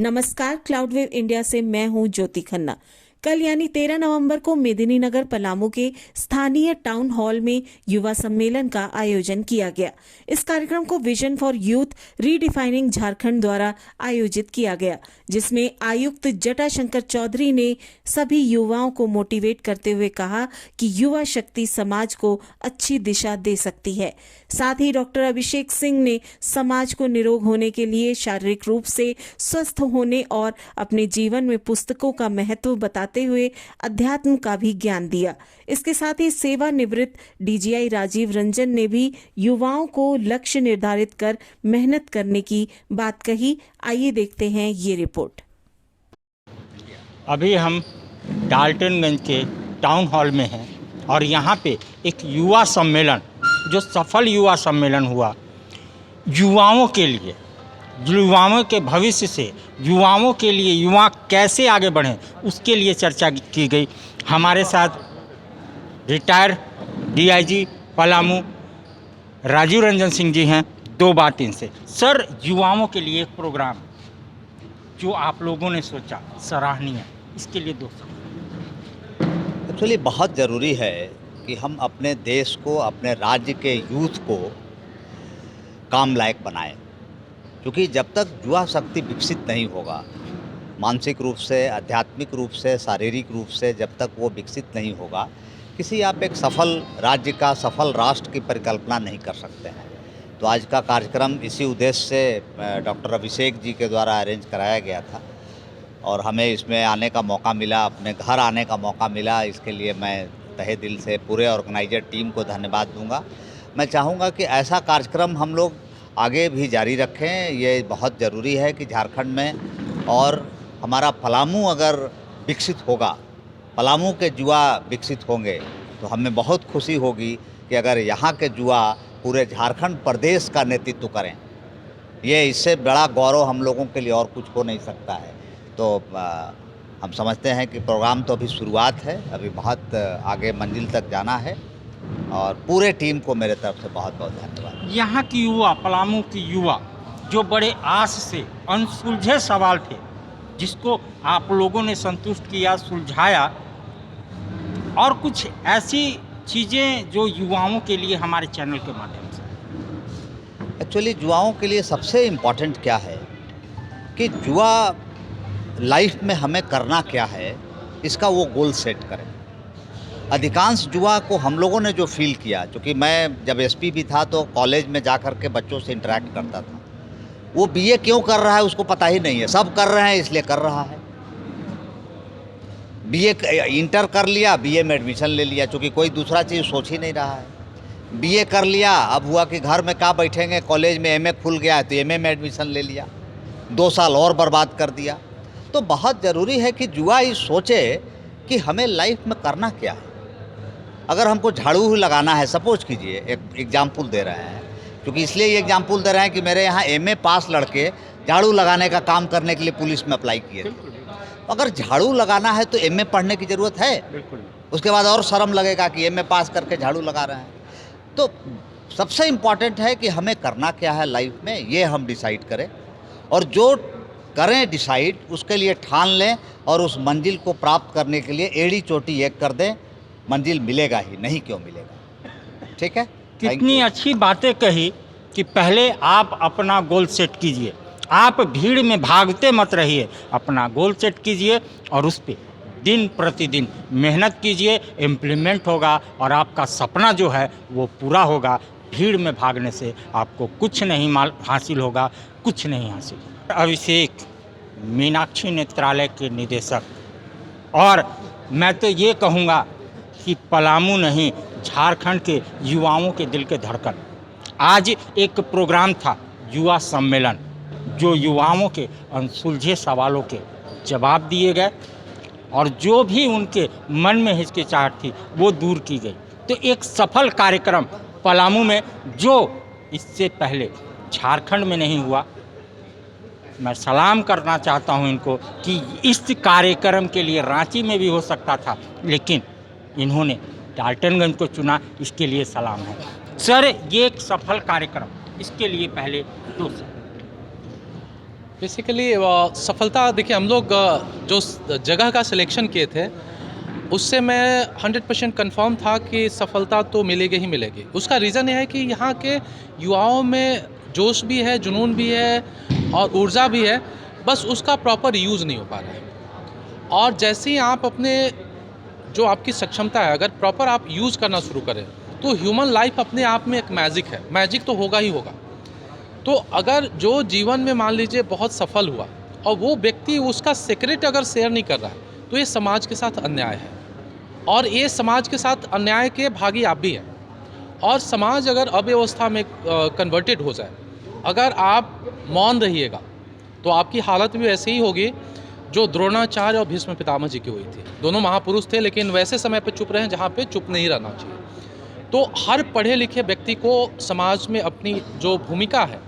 नमस्कार, क्लाउडवेव इंडिया से मैं हूं ज्योति खन्ना। कल यानी 13 नवंबर को मेदिनीनगर पलामू के स्थानीय टाउन हॉल में युवा सम्मेलन का आयोजन किया गया। इस कार्यक्रम को vision for youth redefining Jharkhand द्वारा आयोजित किया गया, जिसमें आयुक्त जटाशंकर चौधरी ने सभी युवाओं को मोटिवेट करते हुए कहा कि युवा शक्ति समाज को अच्छी दिशा दे सकती है। साथ ही डॉक्टर अभिषेक सिंह ने समाज को निरोग होने के लिए शारीरिक रूप से स्वस्थ होने और अपने जीवन में पुस्तकों का महत्व बताते हुए अध्यात्म का भी ज्ञान दिया। इसके साथ ही सेवानिवृत्त डीजीआई राजीव रंजन ने भी युवाओं को लक्ष्य निर्धारित कर मेहनत करने की बात कही। आइए देखते हैं ये रिपोर्ट। अभी हम डाल्टनगंज के टाउन हॉल में हैं और यहाँ पे एक युवा सम्मेलन, जो सफल युवा सम्मेलन हुआ, युवाओं के लिए, युवाओं के भविष्य से, युवाओं के लिए युवा कैसे आगे बढ़ें, उसके लिए चर्चा की गई। हमारे साथ रिटायर डीआईजी पलामू राजीव रंजन सिंह जी हैं। दो बात इनसे। सर, युवाओं के लिए एक प्रोग्राम जो आप लोगों ने सोचा, सराहनीय, इसके लिए दो शब्द। एक्चुअली बहुत ज़रूरी है कि हम अपने देश को, अपने राज्य के यूथ को काम लायक बनाएं, क्योंकि जब तक युवा शक्ति विकसित नहीं होगा, मानसिक रूप से, आध्यात्मिक रूप से, शारीरिक रूप से जब तक वो विकसित नहीं होगा, किसी आप एक सफल राज्य का, सफल राष्ट्र की परिकल्पना नहीं कर सकते हैं। तो आज का कार्यक्रम इसी उद्देश्य से डॉक्टर अभिषेक जी के द्वारा अरेंज कराया गया था और हमें इसमें आने का मौका मिला, अपने घर आने का मौका मिला। इसके लिए मैं तहे दिल से पूरे ऑर्गेनाइजर टीम को धन्यवाद दूंगा। मैं चाहूँगा कि ऐसा कार्यक्रम हम लोग आगे भी जारी रखें। ये बहुत ज़रूरी है कि झारखंड में और हमारा पलामू अगर विकसित होगा, पलामू के युवा विकसित होंगे, तो हमें बहुत खुशी होगी कि अगर यहाँ के युवा पूरे झारखंड प्रदेश का नेतृत्व करें। ये इससे बड़ा गौरव हम लोगों के लिए और कुछ हो नहीं सकता है। तो हम समझते हैं कि प्रोग्राम तो अभी शुरुआत है, अभी बहुत आगे मंजिल तक जाना है और पूरे टीम को मेरे तरफ से बहुत बहुत धन्यवाद। यहाँ की युवा, पलामू की युवा, जो बड़े आस से अनसुलझे सवाल थे, जिसको आप लोगों ने संतुष्ट किया, सुलझाया, और कुछ ऐसी चीज़ें जो युवाओं के लिए हमारे चैनल के माध्यम से। एक्चुअली युवाओं के लिए सबसे इम्पॉर्टेंट क्या है कि युवा लाइफ में हमें करना क्या है, इसका वो गोल सेट करें। अधिकांश युवा को हम लोगों ने जो फील किया, क्योंकि मैं जब एसपी भी था तो कॉलेज में जा कर के बच्चों से इंटरेक्ट करता था, वो बीए क्यों कर रहा है उसको पता ही नहीं है। सब कर रहे हैं इसलिए कर रहा है। बीए इंटर कर लिया, बीए में एडमिशन ले लिया, क्योंकि कोई दूसरा चीज़ सोच ही नहीं रहा है। बीए कर लिया, अब हुआ कि घर में क्या बैठेंगे, कॉलेज में एमए खुल गया है तो एमए में एडमिशन ले लिया, 2 साल और बर्बाद कर दिया। तो बहुत ज़रूरी है कि युवा ये सोचे कि हमें लाइफ में करना क्या है। अगर हमको झाड़ू लगाना है, सपोज कीजिए, एक एग्जाम्पल दे रहे हैं, क्योंकि इसलिए ये एग्जाम्पल दे रहे हैं कि मेरे यहाँ एमए पास लड़के झाड़ू लगाने का काम करने के लिए पुलिस में अप्लाई किए थे। अगर झाड़ू लगाना है तो एमए पढ़ने की ज़रूरत है। बिल्कुल। उसके बाद और शर्म लगेगा कि एमए पास करके झाड़ू लगा रहे हैं। तो सबसे इम्पॉर्टेंट है कि हमें करना क्या है लाइफ में, ये हम डिसाइड करें, और जो करें डिसाइड उसके लिए ठान लें और उस मंजिल को प्राप्त करने के लिए एड़ी चोटी एक कर दें। मंजिल मिलेगा ही, नहीं क्यों मिलेगा। ठीक है। कितनी अच्छी बातें कही कि पहले आप अपना गोल सेट कीजिए, आप भीड़ में भागते मत रहिए, अपना गोल सेट कीजिए और उस पर दिन प्रतिदिन मेहनत कीजिए, इम्प्लीमेंट होगा और आपका सपना जो है वो पूरा होगा। भीड़ में भागने से आपको कुछ नहीं हासिल होगा, कुछ नहीं हासिल। अभिषेक मीनाक्षी नेत्रालय के निदेशक, और मैं तो ये कहूँगा कि पलामू नहीं, झारखंड के युवाओं के दिल के धड़कन। आज एक प्रोग्राम था युवा सम्मेलन, जो युवाओं के अनसुलझे सवालों के जवाब दिए गए और जो भी उनके मन में हिचकिचाहट थी वो दूर की गई। तो एक सफल कार्यक्रम पलामू में, जो इससे पहले झारखंड में नहीं हुआ। मैं सलाम करना चाहता हूं इनको कि इस कार्यक्रम के लिए रांची में भी हो सकता था, लेकिन इन्होंने डाल्टनगंज को चुना, इसके लिए सलाम है। सर, ये एक सफल कार्यक्रम, इसके लिए पहले 2 शब्द। बेसिकली सफलता देखिए, हम लोग जो जगह का सिलेक्शन किए थे उससे मैं 100% कंफर्म था कि सफलता तो मिलेगी ही मिलेगी। उसका रीज़न ये है कि यहाँ के युवाओं में जोश भी है, जुनून भी है और ऊर्जा भी है, बस उसका प्रॉपर यूज़ नहीं हो पा रहा है। और जैसे ही आप अपने जो आपकी सक्षमता है अगर प्रॉपर आप यूज़ करना शुरू करें तो ह्यूमन लाइफ अपने आप में एक मैजिक है, मैजिक तो होगा ही होगा। तो अगर जो जीवन में मान लीजिए बहुत सफल हुआ और वो व्यक्ति उसका सीक्रेट अगर शेयर नहीं कर रहा है तो ये समाज के साथ अन्याय है, और ये समाज के साथ अन्याय के भागी आप भी हैं। और समाज अगर अव्यवस्था में कन्वर्टेड हो जाए, अगर आप मौन रहिएगा तो आपकी हालत भी वैसे ही होगी जो द्रोणाचार्य और भीष्म पितामह जी की हुई थी। दोनों महापुरुष थे लेकिन वैसे समय पे चुप रहे जहाँ पे चुप नहीं रहना चाहिए। तो हर पढ़े लिखे व्यक्ति को समाज में अपनी जो भूमिका है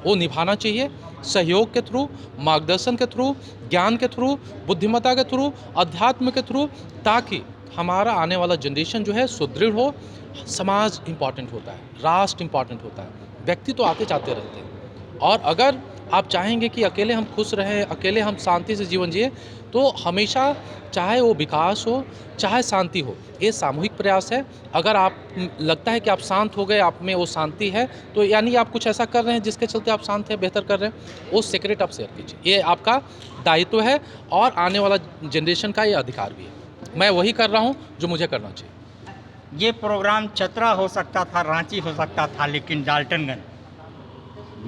वो निभाना चाहिए, सहयोग के थ्रू, मार्गदर्शन के थ्रू, ज्ञान के थ्रू, बुद्धिमत्ता के थ्रू, अध्यात्म के थ्रू, ताकि हमारा आने वाला जनरेशन जो है सुदृढ़ हो। समाज इम्पॉर्टेंट होता है, राष्ट्र इम्पॉर्टेंट होता है, व्यक्ति तो आते जाते रहते हैं। और अगर आप चाहेंगे कि अकेले हम खुश रहें, अकेले हम शांति से जीवन जिए, तो हमेशा चाहे वो विकास हो चाहे शांति हो, ये सामूहिक प्रयास है। अगर आप लगता है कि आप शांत हो गए, आप में वो शांति है, तो यानी आप कुछ ऐसा कर रहे हैं जिसके चलते आप शांत हैं, बेहतर कर रहे हैं, वो सीक्रेट आप शेयर कीजिए। ये आपका दायित्व है और आने वाला जनरेशन का ये अधिकार भी है। मैं वही कर रहा हूँ जो मुझे करना चाहिए। ये प्रोग्राम चतरा हो सकता था, रांची हो सकता था, लेकिन डाल्टनगंज,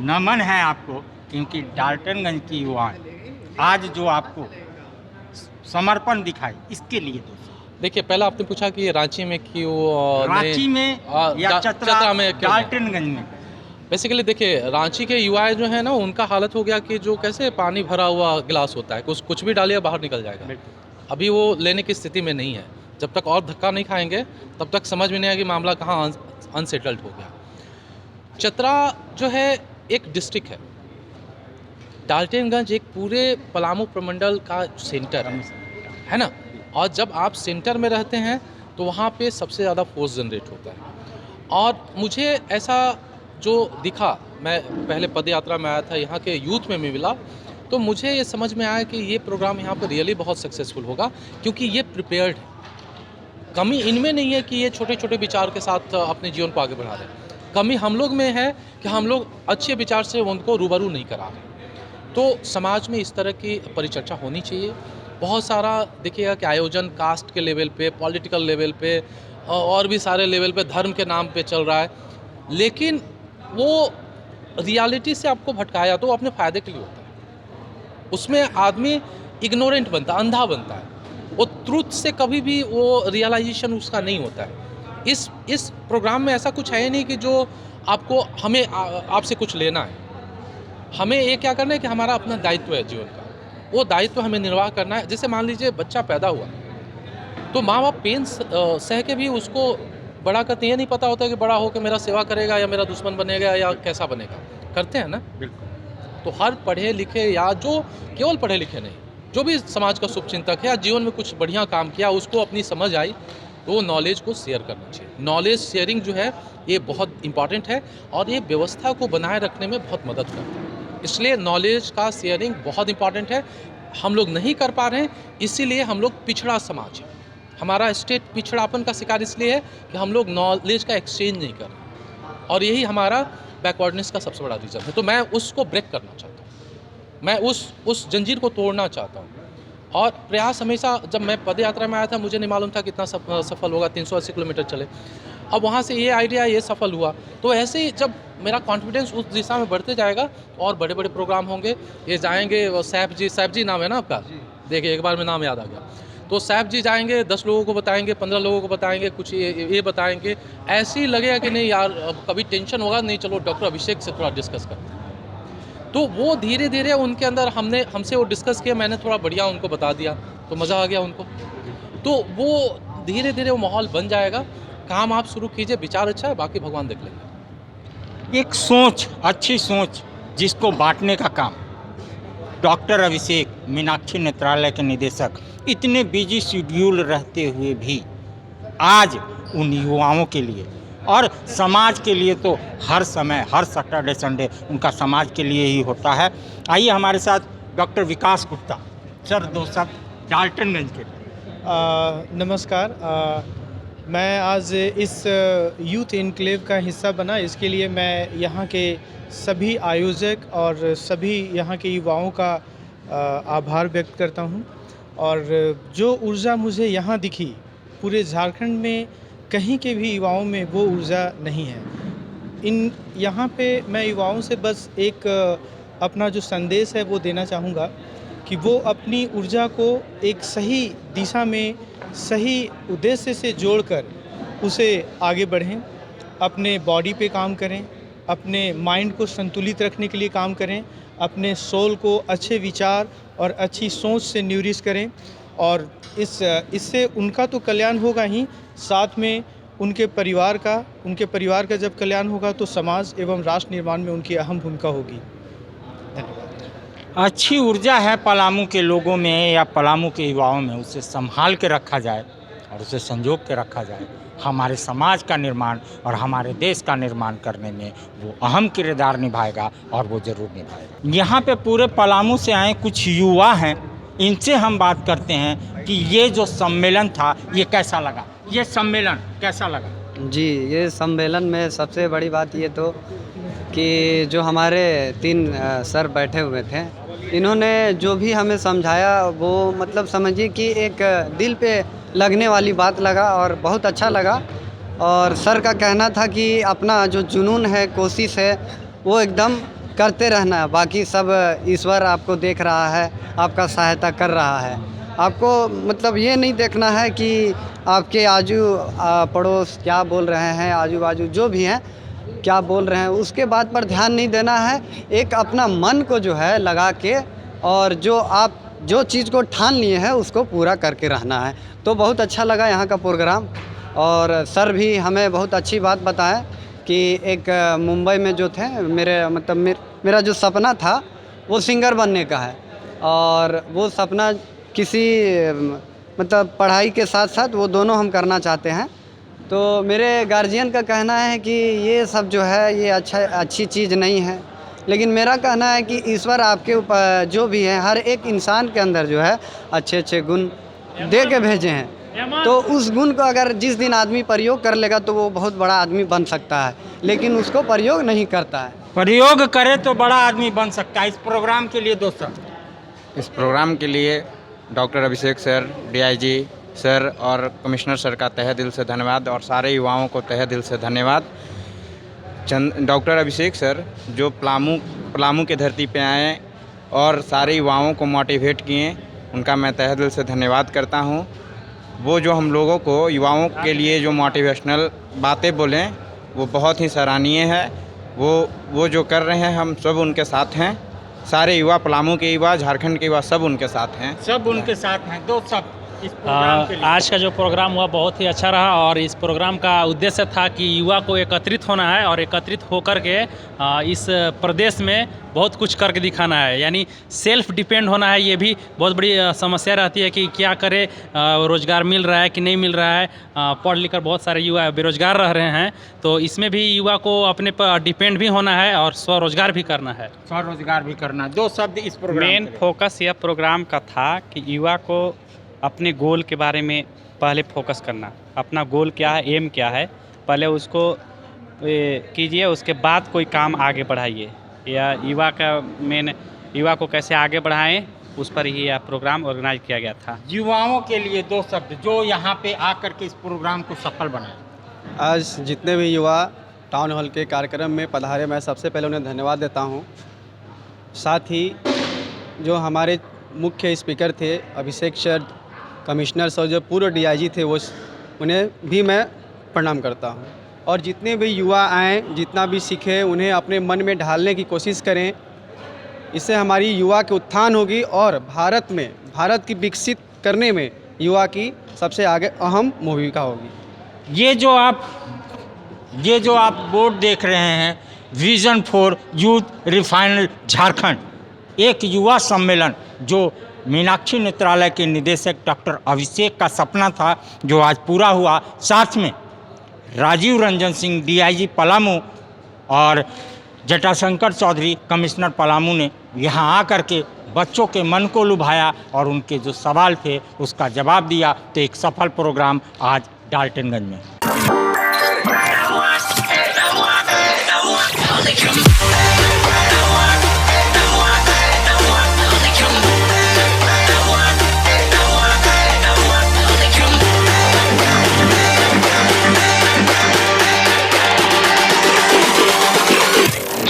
नमन है आपको, क्योंकि डाल्टनगंज की युवाएं आज जो आपको समर्पण दिखाई, इसके लिए दोस्तों। देखिए, पहला आपने पूछा कि रांची में क्यों, रांची में या चतरा में, डाल्टनगंज में। बेसिकली देखिए, रांची के युवाएं जो है ना, उनका हालत हो गया कि जो कैसे पानी भरा हुआ गिलास होता है, कुछ भी डालिए बाहर निकल जाएगा। अभी वो लेने की स्थिति में नहीं है। जब तक और धक्का नहीं खाएंगे तब तक समझ में नहीं आएगा कि मामला कहाँ अनसेटल्ड हो गया। चतरा जो है एक डिस्ट्रिक्ट है, डाल्टनगंज एक पूरे पलामू प्रमंडल का सेंटर है ना। और जब आप सेंटर में रहते हैं तो वहाँ पे सबसे ज़्यादा फोर्स जनरेट होता है। और मुझे ऐसा जो दिखा, मैं पहले पद यात्रा में आया था, यहाँ के यूथ में मिला, तो मुझे ये समझ में आया कि ये प्रोग्राम यहाँ पर रियली बहुत सक्सेसफुल होगा, क्योंकि ये प्रिपेयर्ड है। कमी इनमें नहीं है कि ये छोटे छोटे विचार के साथ अपने जीवन को आगे बढ़ा रहे हैं। कमी हम लोग में है कि हम लोग अच्छे विचार से उनको रूबरू नहीं करा रहे। तो समाज में इस तरह की परिचर्चा होनी चाहिए। बहुत सारा देखिएगा कि आयोजन कास्ट के लेवल पे, पॉलिटिकल लेवल पे और भी सारे लेवल पे धर्म के नाम पे चल रहा है, लेकिन वो रियलिटी से आपको भटकाया तो वो अपने फ़ायदे के लिए होता है। उसमें आदमी इग्नोरेंट बनता है, अंधा बनता है। वो ट्रूथ से कभी भी वो रियलाइजेशन उसका नहीं होता है। इस प्रोग्राम में ऐसा कुछ है ही नहीं कि जो आपको हमें आपसे कुछ लेना है। हमें ये क्या करना है कि हमारा अपना दायित्व है जीवन का, वो दायित्व हमें निर्वाह करना है। जैसे मान लीजिए बच्चा पैदा हुआ तो माँ बाप पेन सह के भी उसको बड़ा करते, ये नहीं पता होता कि बड़ा होकर मेरा सेवा करेगा या मेरा दुश्मन बनेगा या कैसा बनेगा। करते हैं ना, बिल्कुल। तो हर पढ़े लिखे या जो केवल पढ़े लिखे नहीं, जो भी समाज का शुभचिंतक है या जीवन में कुछ बढ़िया काम किया, उसको अपनी समझ आई तो वो नॉलेज को शेयर करना चाहिए। नॉलेज शेयरिंग जो है ये बहुत इंपॉर्टेंट है और ये व्यवस्था को बनाए रखने में बहुत मदद करता है। इसलिए नॉलेज का शेयरिंग बहुत इंपॉर्टेंट है। हम लोग नहीं कर पा रहे हैं, इसीलिए हम लोग पिछड़ा समाज है। हमारा स्टेट पिछड़ापन का शिकार इसलिए है कि हम लोग नॉलेज का एक्सचेंज नहीं कर रहे, और यही हमारा बैकवर्डनेस का सबसे बड़ा रीज़न है। तो मैं उसको ब्रेक करना चाहता हूँ, मैं उस जंजीर को तोड़ना चाहता हूँ। और प्रयास हमेशा, जब मैं पद यात्रा में आया था मुझे नहीं मालूम था कितना सफल होगा, 380 किलोमीटर चले। अब वहाँ से ये आइडिया, ये सफल हुआ, तो ऐसे ही जब मेरा कॉन्फिडेंस उस दिशा में बढ़ते जाएगा और बड़े बड़े प्रोग्राम होंगे। ये जाएंगे, सैफ जी नाम है ना आपका, देखिए एक बार में नाम याद आ गया। तो सैफ जी जाएंगे, 10 लोगों को बताएंगे, 15 लोगों को बताएंगे, कुछ ये बताएंगे। ऐसे ही लगेगा कि नहीं यार अब कभी टेंशन होगा नहीं, चलो डॉक्टर अभिषेक से थोड़ा डिस्कस करते हैं। तो वो धीरे धीरे उनके अंदर हमसे वो डिस्कस किया, मैंने थोड़ा बढ़िया उनको बता दिया तो मज़ा आ गया उनको। तो वो धीरे धीरे वो माहौल बन जाएगा। काम आप शुरू कीजिए, विचार अच्छा है, बाकी भगवान देख लेंगे। एक सोच, अच्छी सोच जिसको बांटने का काम डॉक्टर अभिषेक, मीनाक्षी नेत्रालय के निदेशक, इतने बिजी शेड्यूल रहते हुए भी आज उन युवाओं के लिए और समाज के लिए तो हर समय, हर सैटरडे संडे उनका समाज के लिए ही होता है। आइए हमारे साथ डॉक्टर विकास गुप्ता सर, 2 शब्द डाल्टनगंज के लिए। नमस्कार। मैं आज इस यूथ इनक्लेव का हिस्सा बना, इसके लिए मैं यहाँ के सभी आयोजक और सभी यहाँ के युवाओं का आभार व्यक्त करता हूँ। और जो ऊर्जा मुझे यहाँ दिखी, पूरे झारखंड में कहीं के भी युवाओं में वो ऊर्जा नहीं है। यहाँ पे मैं युवाओं से बस एक अपना जो संदेश है वो देना चाहूँगा कि वो अपनी ऊर्जा को एक सही दिशा में, सही उद्देश्य से जोड़कर उसे आगे बढ़ें, अपने बॉडी पे काम करें, अपने माइंड को संतुलित रखने के लिए काम करें, अपने सोल को अच्छे विचार और अच्छी सोच से न्यूरिश करें। और इससे उनका तो कल्याण होगा ही, साथ में उनके परिवार का जब कल्याण होगा तो समाज एवं राष्ट्र निर्माण में उनकी अहम भूमिका होगी। धन्यवाद। अच्छी ऊर्जा है पलामू के लोगों में या पलामू के युवाओं में, उसे संभाल के रखा जाए और उसे संजोग के रखा जाए। हमारे समाज का निर्माण और हमारे देश का निर्माण करने में वो अहम किरदार निभाएगा और वो ज़रूर निभाएगा। यहाँ पे पूरे पलामू से आए कुछ युवा हैं, इनसे हम बात करते हैं कि ये जो सम्मेलन था ये कैसा लगा, ये सम्मेलन कैसा लगा? जी, ये सम्मेलन में सबसे बड़ी बात ये तो कि जो हमारे 3 सर बैठे हुए थे, इन्होंने जो भी हमें समझाया वो मतलब समझिए कि एक दिल पे लगने वाली बात लगा और बहुत अच्छा लगा। और सर का कहना था कि अपना जो जुनून है, कोशिश है, वो एकदम करते रहना है, बाकी सब ईश्वर आपको देख रहा है, आपका सहायता कर रहा है। आपको मतलब ये नहीं देखना है कि आपके आजू पड़ोस क्या बोल रहे हैं, आजू बाजू जो भी हैं क्या बोल रहे हैं, उसके बात पर ध्यान नहीं देना है। एक अपना मन को जो है लगा के और जो चीज़ को ठान लिए हैं उसको पूरा करके रहना है। तो बहुत अच्छा लगा यहाँ का प्रोग्राम। और सर भी हमें बहुत अच्छी बात बताएं कि एक मुंबई में जो थे मेरा जो सपना था वो सिंगर बनने का है, और वो सपना किसी मतलब पढ़ाई के साथ साथ वो दोनों हम करना चाहते हैं। तो मेरे गार्जियन का कहना है कि ये सब जो है ये अच्छी चीज़ नहीं है, लेकिन मेरा कहना है कि ईश्वर आपके ऊपर जो भी है, हर एक इंसान के अंदर जो है अच्छे अच्छे गुण दे के भेजे हैं। तो उस गुण को अगर जिस दिन आदमी प्रयोग कर लेगा तो वो बहुत बड़ा आदमी बन सकता है, लेकिन उसको प्रयोग नहीं करता है। प्रयोग करे तो बड़ा आदमी बन सकता है। इस प्रोग्राम के लिए दोस्तों, इस प्रोग्राम के लिए डॉक्टर अभिषेक सर, डीआईजी सर और कमिश्नर सर का तहे दिल से धन्यवाद, और सारे युवाओं को तहे दिल से धन्यवाद। डॉक्टर अभिषेक सर जो पलामू की धरती पे आए और सारे युवाओं को मोटिवेट किए, उनका मैं तहे दिल से धन्यवाद करता हूँ। वो जो हम लोगों को युवाओं के लिए जो मोटिवेशनल बातें बोलें वो बहुत ही सराहनीय है। वो जो कर रहे हैं हम सब उनके साथ हैं। सारे युवा, पलामू के युवा, झारखंड के युवा सब उनके साथ हैं। सब उनके साथ हैं। 2 शब्द इस प्रोग्राम के लिए। आज का जो प्रोग्राम हुआ बहुत ही अच्छा रहा, और इस प्रोग्राम का उद्देश्य था कि युवा को एकत्रित होना है और एकत्रित होकर के इस प्रदेश में बहुत कुछ करके दिखाना है, यानी सेल्फ डिपेंड होना है। ये भी बहुत बड़ी समस्या रहती है कि क्या करे, रोज़गार मिल रहा है कि नहीं मिल रहा है। पढ़ लिख कर बहुत सारे युवा बेरोजगार रह रहे हैं, तो इसमें भी युवा को अपने पर डिपेंड भी होना है और स्वरोजगार भी करना है। स्वरोजगार भी करना। 2 शब्द इस प्रोग्राम। मेन फोकस यह प्रोग्राम का था कि युवा को अपने गोल के बारे में पहले फोकस करना, अपना गोल क्या है, एम क्या है, पहले उसको कीजिए, उसके बाद कोई काम आगे बढ़ाइए। या युवा को कैसे आगे बढ़ाएं, उस पर ही यह प्रोग्राम ऑर्गेनाइज किया गया था। युवाओं के लिए 2 शब्द जो यहाँ पे आकर के इस प्रोग्राम को सफल बनाए। आज जितने भी युवा टाउन हॉल के कार्यक्रम में पधारे, मैं सबसे पहले उन्हें धन्यवाद देता हूँ। साथ ही जो हमारे मुख्य स्पीकर थे अभिषेक सर, कमिश्नर सर, जो पूर्व डीआईजी थे, उन्हें भी मैं प्रणाम करता हूँ। और जितने भी युवा आएँ, जितना भी सीखें, उन्हें अपने मन में ढालने की कोशिश करें। इससे हमारी युवा की उत्थान होगी और भारत की विकसित करने में युवा की सबसे आगे अहम भूमिका होगी। ये जो आप बोर्ड देख रहे हैं, विजन फॉर यूथ रिफाइनल झारखंड, एक युवा सम्मेलन जो मीनाक्षी नेत्रालय के निदेशक डॉक्टर अभिषेक का सपना था, जो आज पूरा हुआ। साथ में राजीव रंजन सिंह डीआईजी पलामू और जटाशंकर चौधरी कमिश्नर पलामू ने यहाँ आकर के बच्चों के मन को लुभाया और उनके जो सवाल थे उसका जवाब दिया। तो एक सफल प्रोग्राम आज डाल्टनगंज में।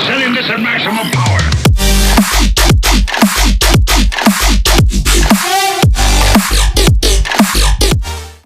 Setting this at maximum